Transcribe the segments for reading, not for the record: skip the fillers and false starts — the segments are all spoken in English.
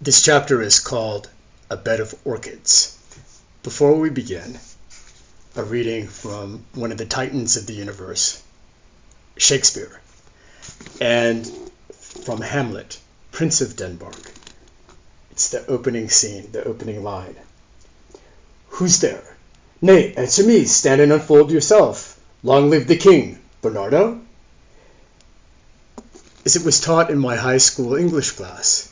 This chapter is called A Bed of Orchids. Before we begin, a reading from one of the titans of the universe, Shakespeare, and from Hamlet, Prince of Denmark. It's the opening scene, the opening line. Who's there? Nay, answer me, stand and unfold yourself. Long live the king, Bernardo. As it was taught in my high school English class,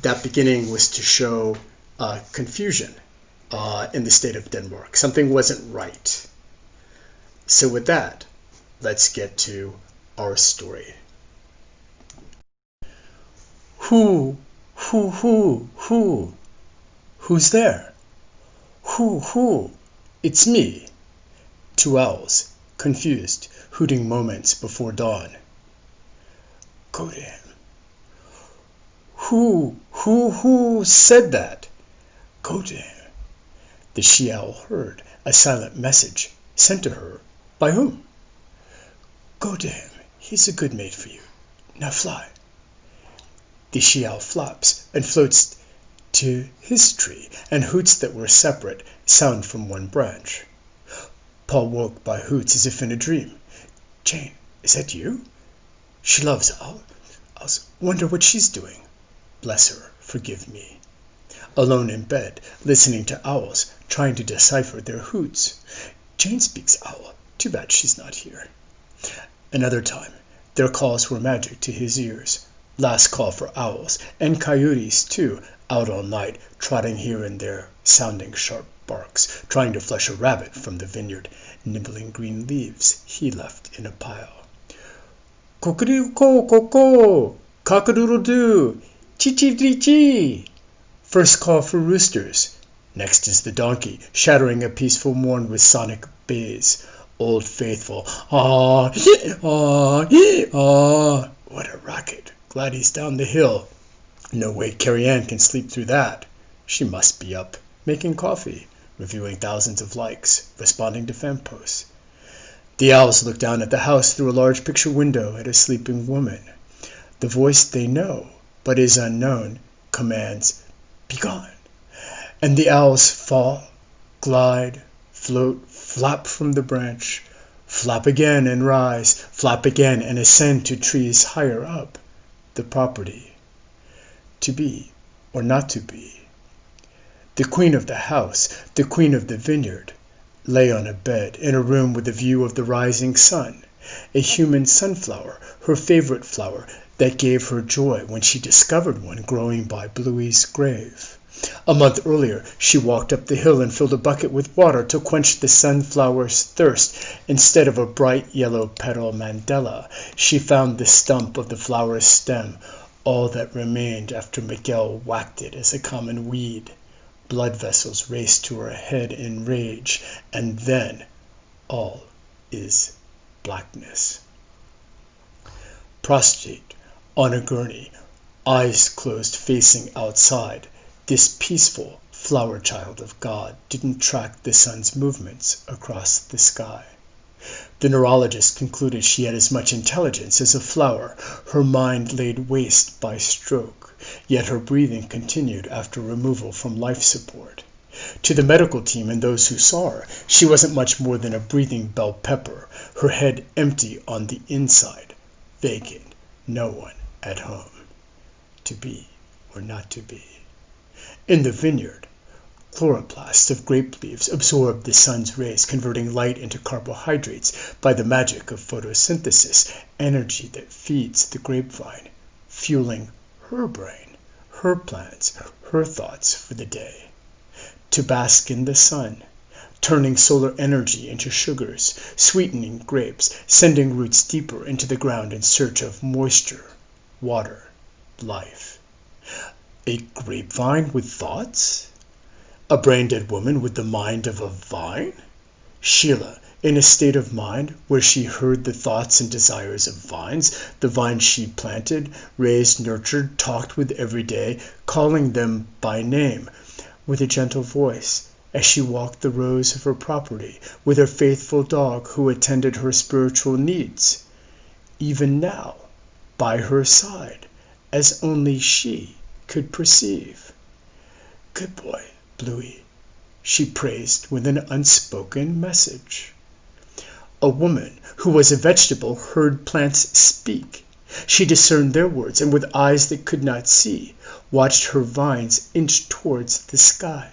that beginning was to show confusion in the state of Denmark. Something wasn't right. So with that, let's get to our story. Who's there? Who? It's me. Two owls, confused, hooting moments before dawn. Go to him. Who said that? Go to him. The she-owl heard a silent message sent to her. By whom? Go to him. He's a good mate for you. Now fly. The she-owl flaps and floats to his tree, and hoots that were separate sound from one branch. Paul woke by hoots as if in a dream. Jane, is that you? She loves owls. Wonder what she's doing. Bless her, forgive me. Alone in bed, listening to owls, trying to decipher their hoots. Jane speaks owl. Too bad she's not here. Another time, their calls were magic to his ears. Last call for owls, and coyotes too, out all night, trotting here and there, sounding sharp barks, trying to flush a rabbit from the vineyard, nibbling green leaves he left in a pile. Cock-a-doodle-co, cock-a-doodle-doo, chee-chee-chee-chee. First call for roosters. Next is the donkey, shattering a peaceful morn with sonic bays. Old Faithful, ah. What a racket. Glad he's down the hill. No way Carrie Ann can sleep through that. She must be up, making coffee, reviewing thousands of likes, responding to fan posts. The owls look down at the house through a large picture window at a sleeping woman. The voice they know, but is unknown, commands, "Be gone." And the owls fall, glide, float, flap from the branch, flap again and rise, flap again and ascend to trees higher up, the property. To be or not to be. The queen of the house, the queen of the vineyard, lay on a bed in a room with a view of the rising sun, a human sunflower, her favorite flower, that gave her joy when she discovered one growing by Bluey's grave. A month earlier, she walked up the hill and filled a bucket with water to quench the sunflower's thirst. Instead of a bright yellow petal mandala, she found the stump of the flower's stem, all that remained after Miguel whacked it as a common weed. Blood vessels raced to her head in rage, and then all is blackness. Prostrate on a gurney, eyes closed facing outside, this peaceful flower child of God didn't track the sun's movements across the sky. The neurologist concluded she had as much intelligence as a flower, her mind laid waste by stroke, yet her breathing continued after removal from life support. To the medical team and those who saw her, she wasn't much more than a breathing bell pepper, her head empty on the inside, vacant, no one at home. To be or not to be. In the vineyard, chloroplasts of grape leaves absorb the sun's rays, converting light into carbohydrates by the magic of photosynthesis, energy that feeds the grapevine, fueling her brain, her plans, her thoughts for the day. To bask in the sun, turning solar energy into sugars, sweetening grapes, sending roots deeper into the ground in search of moisture, water, life. A grapevine with thoughts? A brain-dead woman with the mind of a vine? Sheila, in a state of mind where she heard the thoughts and desires of vines, the vines she planted, raised, nurtured, talked with every day, calling them by name, with a gentle voice, as she walked the rows of her property with her faithful dog who attended her spiritual needs. Even now, by her side, as only she could perceive. "Good boy, Bluey," she praised with an unspoken message. A woman who was a vegetable heard plants speak. She discerned their words, and with eyes that could not see, watched her vines inch towards the sky.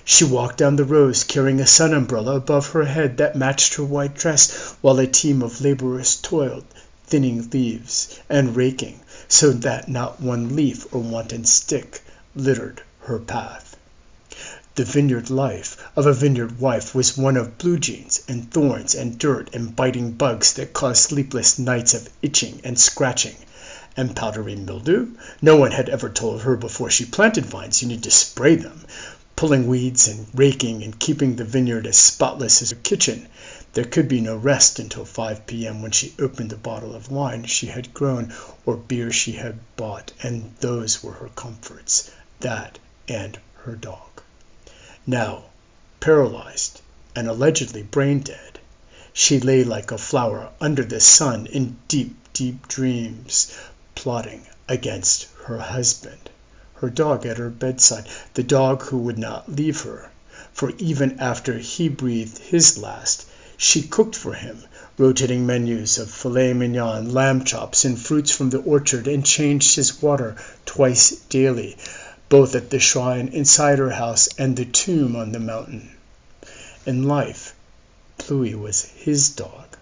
She walked down the rows carrying a sun umbrella above her head that matched her white dress, while a team of laborers toiled, thinning leaves and raking, so that not one leaf or wanton stick littered her path. The vineyard life of a vineyard wife was one of blue jeans and thorns and dirt and biting bugs that caused sleepless nights of itching and scratching. And powdery mildew? No one had ever told her before she planted vines you need to spray them. Pulling weeds and raking and keeping the vineyard as spotless as her kitchen. There could be no rest until 5 p.m. when she opened the bottle of wine she had grown or beer she had bought, and those were her comforts, that and her dog. Now, paralyzed and allegedly brain dead, she lay like a flower under the sun in deep, deep dreams, plotting against her husband. Her dog at her bedside, the dog who would not leave her, for even after he breathed his last, she cooked for him, rotating menus of filet mignon, lamb chops, and fruits from the orchard, and changed his water twice daily, both at the shrine inside her house and the tomb on the mountain. In life, Bluey was his dog,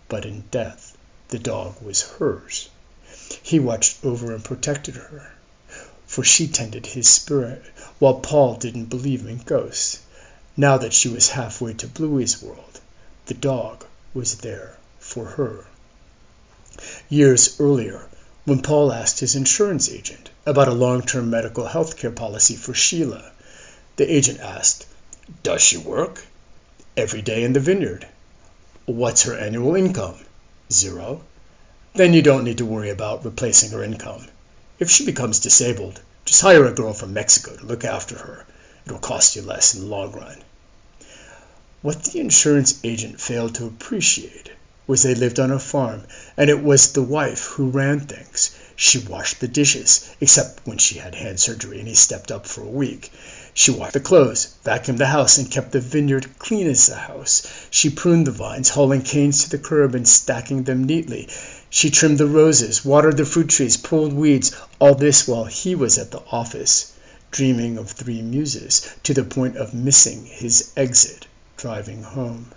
but in death, the dog was hers. He watched over and protected her, for she tended his spirit, while Paul didn't believe in ghosts. Now that she was halfway to Bluey's world, the dog was there for her. Years earlier, when Paul asked his insurance agent about a long-term medical health care policy for Sheila, the agent asked, "Does she work?" "Every day in the vineyard." "What's her annual income?" "0. "Then you don't need to worry about replacing her income. If she becomes disabled, just hire a girl from Mexico to look after her. It'll cost you less in the long run." What the insurance agent failed to appreciate was they lived on a farm, and it was the wife who ran things. She washed the dishes, except when she had hand surgery and he stepped up for a week. She washed the clothes, vacuumed the house, and kept the vineyard clean as the house. She pruned the vines, hauling canes to the curb and stacking them neatly. She trimmed the roses, watered the fruit trees, pulled weeds, all this while he was at the office, dreaming of 3 muses, to the point of missing his exit, driving home.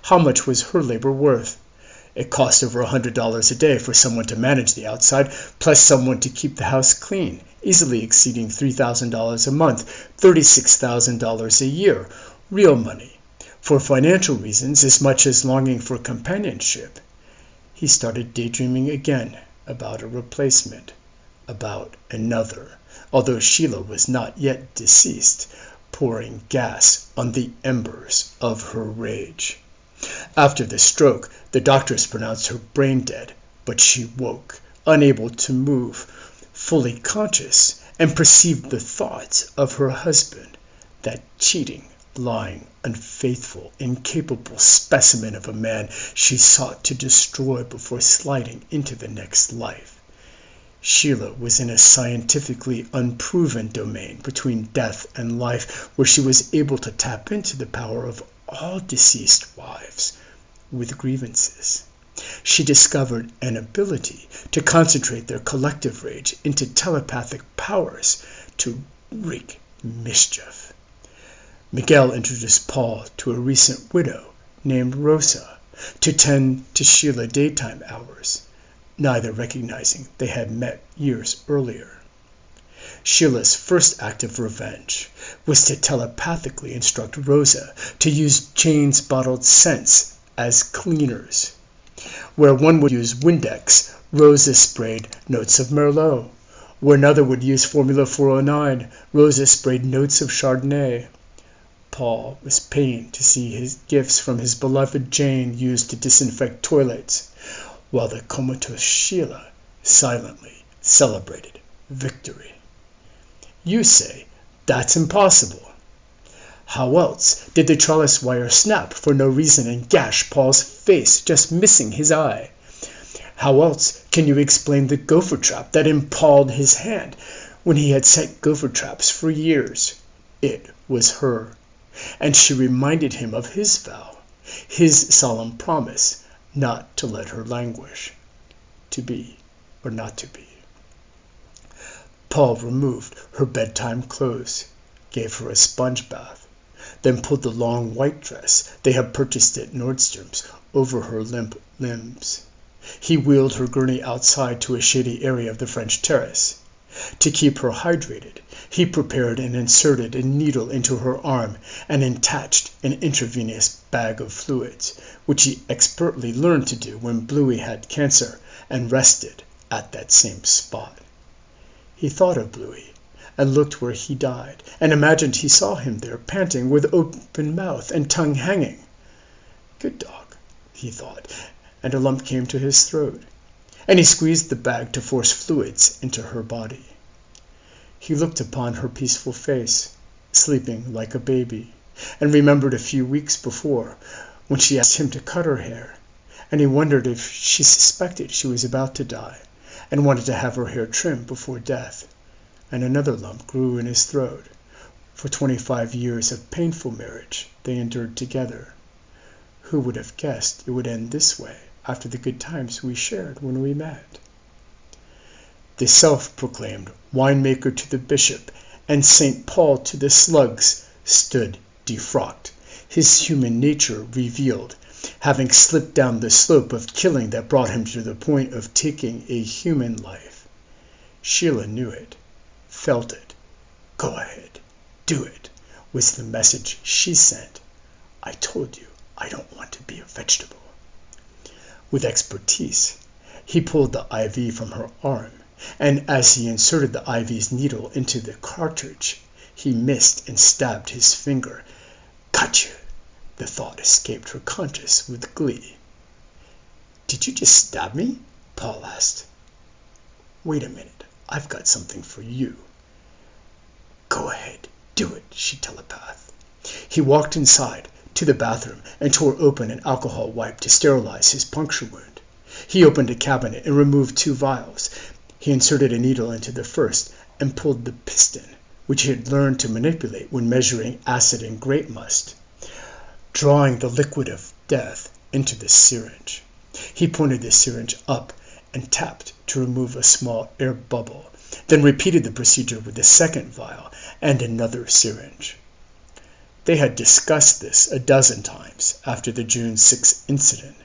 How much was her labor worth? It cost over $100 a day for someone to manage the outside, plus someone to keep the house clean, easily exceeding $3,000 a month, $36,000 a year, real money, for financial reasons as much as longing for companionship. He started daydreaming again about a replacement, about another, although Sheila was not yet deceased, pouring gas on the embers of her rage. After the stroke, the doctors pronounced her brain dead, but she woke, unable to move, fully conscious, and perceived the thoughts of her husband, that cheating, lying, unfaithful, incapable specimen of a man she sought to destroy before sliding into the next life. Sheila was in a scientifically unproven domain between death and life, where she was able to tap into the power of all deceased wives with grievances. She discovered an ability to concentrate their collective rage into telepathic powers to wreak mischief. Miguel introduced Paul to a recent widow named Rosa to tend to Sheila daytime hours, neither recognizing they had met years earlier. Sheila's first act of revenge was to telepathically instruct Rosa to use Jane's bottled scents as cleaners. Where one would use Windex, Rosa sprayed notes of Merlot. Where another would use Formula 409, Rosa sprayed notes of Chardonnay. Paul was pained to see his gifts from his beloved Jane used to disinfect toilets, while the comatose Sheila silently celebrated victory. You say, that's impossible. How else did the trellis wire snap for no reason and gash Paul's face, just missing his eye? How else can you explain the gopher trap that impaled his hand, when he had set gopher traps for years. It was her, and she reminded him of his vow, his solemn promise not to let her languish, to be or not to be. Paul removed her bedtime clothes, gave her a sponge bath, then pulled the long white dress they had purchased at Nordstrom's over her limp limbs. He wheeled her gurney outside to a shady area of the French terrace. To keep her hydrated, he prepared and inserted a needle into her arm and attached an intravenous bag of fluids, which he expertly learned to do when Bluey had cancer and rested at that same spot. He thought of Bluey, and looked where he died, and imagined he saw him there, panting, with open mouth and tongue hanging. Good dog, he thought, and a lump came to his throat, and he squeezed the bag to force fluids into her body. He looked upon her peaceful face, sleeping like a baby, and remembered a few weeks before, when she asked him to cut her hair, and he wondered if she suspected she was about to die, and wanted to have her hair trimmed before death. And another lump grew in his throat. For 25 years of painful marriage they endured together. Who would have guessed it would end this way after the good times we shared when we met? The self-proclaimed winemaker to the bishop and St. Paul to the slugs stood defrocked, his human nature revealed, having slipped down the slope of killing that brought him to the point of taking a human life. Sheila knew it, felt it. Go ahead, do it, was the message she sent. I told you, I don't want to be a vegetable. With expertise, he pulled the IV from her arm, and as he inserted the IV's needle into the cartridge, he missed and stabbed his finger. Gotcha! The thought escaped her conscience with glee. Did you just stab me? Paul asked. Wait a minute, I've got something for you. Go ahead, do it, she telepathed. He walked inside to the bathroom and tore open an alcohol wipe to sterilize his puncture wound. He opened a cabinet and removed 2 vials. He inserted a needle into the first and pulled the piston, which he had learned to manipulate when measuring acid in grape must, drawing the liquid of death into the syringe. He pointed the syringe up and tapped to remove a small air bubble, then repeated the procedure with the second vial and another syringe. They had discussed this a dozen times after the June 6 incident,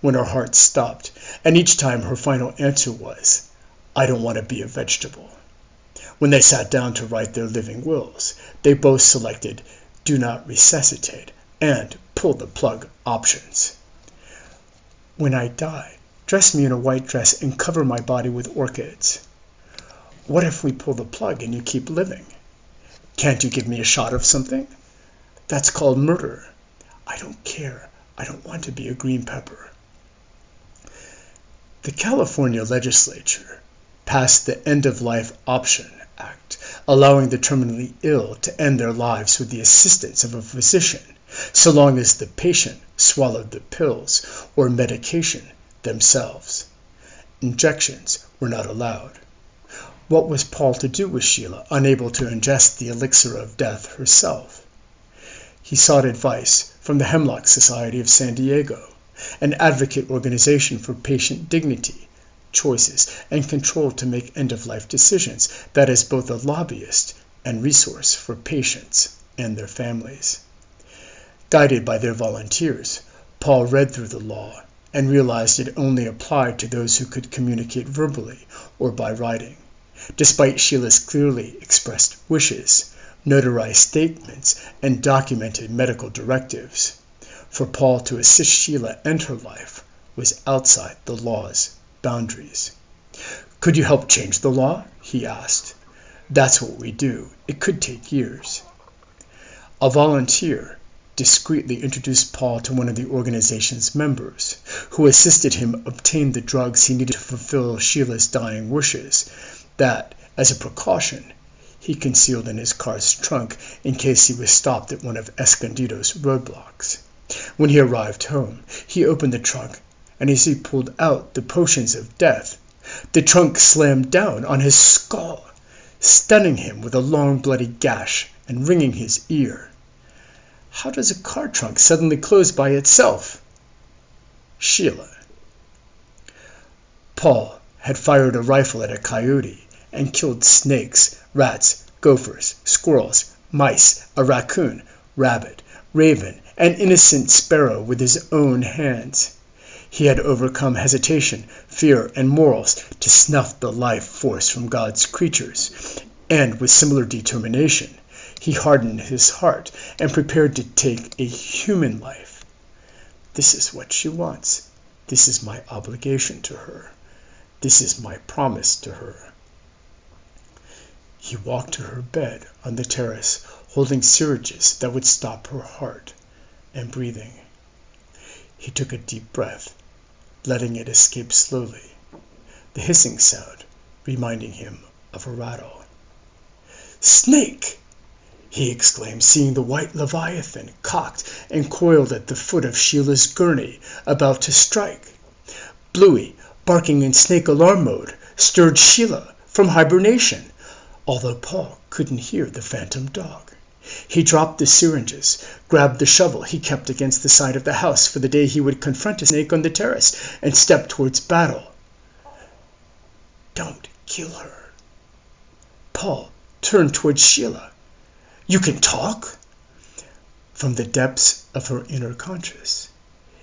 when her heart stopped, and each time her final answer was, I don't want to be a vegetable. When they sat down to write their living wills, they both selected do not resuscitate and pull the plug options. When I die, dress me in a white dress and cover my body with orchids. What if we pull the plug and you keep living? Can't you give me a shot of something? That's called murder. I don't care. I don't want to be a green pepper. The California legislature passed the End-of-Life Option Act, allowing the terminally ill to end their lives with the assistance of a physician, so long as the patient swallowed the pills or medication themselves. Injections were not allowed. What was Paul to do with Sheila, unable to ingest the elixir of death herself? He sought advice from the Hemlock Society of San Diego, an advocate organization for patient dignity, choices, and control to make end-of-life decisions that is both a lobbyist and resource for patients and their families. Guided by their volunteers, Paul read through the law and realized it only applied to those who could communicate verbally or by writing. Despite Sheila's clearly expressed wishes, notarized statements, and documented medical directives, for Paul to assist Sheila end her life was outside the law's boundaries. Could you help change the law? He asked. That's what we do. It could take years. A volunteer discreetly introduced Paul to one of the organization's members, who assisted him obtain the drugs he needed to fulfill Sheila's dying wishes that, as a precaution, he concealed in his car's trunk in case he was stopped at one of Escondido's roadblocks. When he arrived home, he opened the trunk, and as he pulled out the potions of death, the trunk slammed down on his skull, stunning him with a long bloody gash and wringing his ear. How does a car trunk suddenly close by itself? Sheila. Paul had fired a rifle at a coyote and killed snakes, rats, gophers, squirrels, mice, a raccoon, rabbit, raven, and innocent sparrow with his own hands. He had overcome hesitation, fear, and morals to snuff the life force from God's creatures, and with similar determination, he hardened his heart and prepared to take a human life. This is what she wants. This is my obligation to her. This is my promise to her. He walked to her bed on the terrace, holding syringes that would stop her heart and breathing. He took a deep breath, letting it escape slowly, the hissing sound reminding him of a rattle. "Snake!" he exclaimed, seeing the white leviathan cocked and coiled at the foot of Sheila's gurney, about to strike. Bluey, barking in snake alarm mode, stirred Sheila from hibernation, although Paul couldn't hear the phantom dog. He dropped the syringes, grabbed the shovel he kept against the side of the house for the day he would confront a snake on the terrace, and stepped towards battle. "Don't kill her." Paul turned towards Sheila. "You can talk?" From the depths of her inner conscious,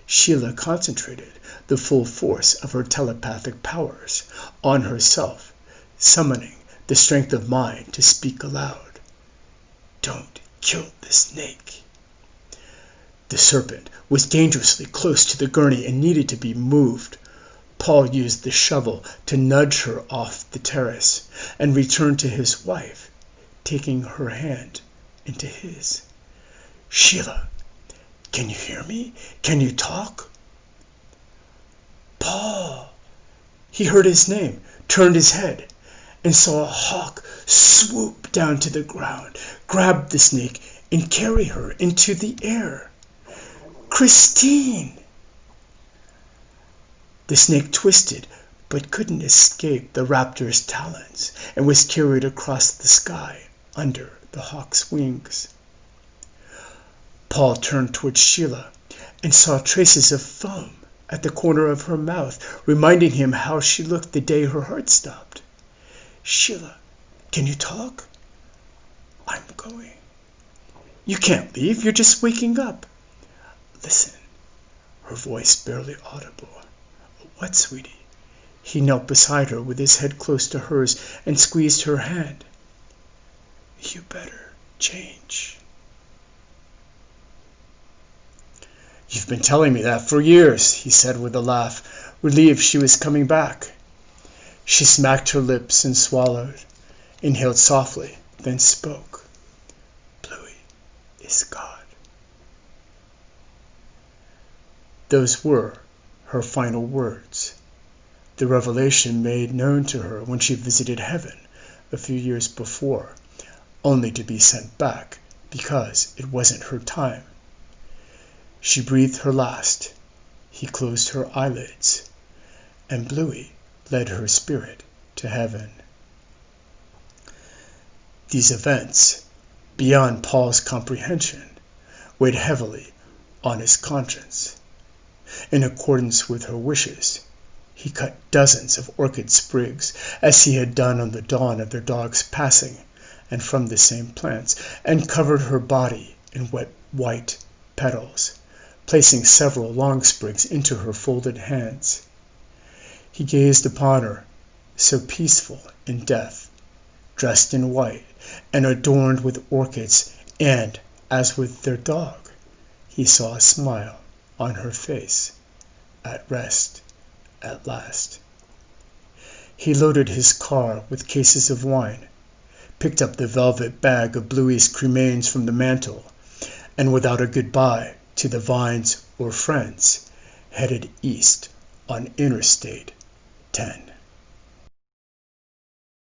Sheila concentrated the full force of her telepathic powers on herself, summoning the strength of mind to speak aloud. "Don't kill the snake." The serpent was dangerously close to the gurney and needed to be moved. Paul used the shovel to nudge her off the terrace and returned to his wife, taking her hand into his. "Sheila, can you hear me? Can you talk?" "Paul!" He heard his name, turned his head, and saw a hawk swoop down to the ground, grab the snake, and carry her into the air. "Christine!" The snake twisted, but couldn't escape the raptor's talons, and was carried across the sky under the hawk's wings. Paul turned towards Sheila and saw traces of foam at the corner of her mouth, reminding him how she looked the day her heart stopped. "Sheila, can you talk?" "I'm going." "You can't leave. You're just waking up." "Listen." Her voice barely audible. "What, sweetie?" He knelt beside her with his head close to hers and squeezed her hand. "You better change." "You've been telling me that for years," he said with a laugh, relieved she was coming back. She smacked her lips and swallowed, inhaled softly, then spoke. "Bluey is God." Those were her final words, the revelation made known to her when she visited heaven a few years before, only to be sent back because it wasn't her time. She breathed her last. He closed her eyelids, and Bluey led her spirit to heaven. These events, beyond Paul's comprehension, weighed heavily on his conscience. In accordance with her wishes, he cut dozens of orchid sprigs, as he had done on the dawn of their dog's passing, and from the same plants, and covered her body in wet white petals, placing several long sprigs into her folded hands. He gazed upon her, so peaceful in death, dressed in white and adorned with orchids, and, as with their dog, he saw a smile on her face, at rest at last. He loaded his car with cases of wine, picked up the velvet bag of Bluey's cremains from the mantel, and without a goodbye to the vines or friends, headed east on Interstate 10.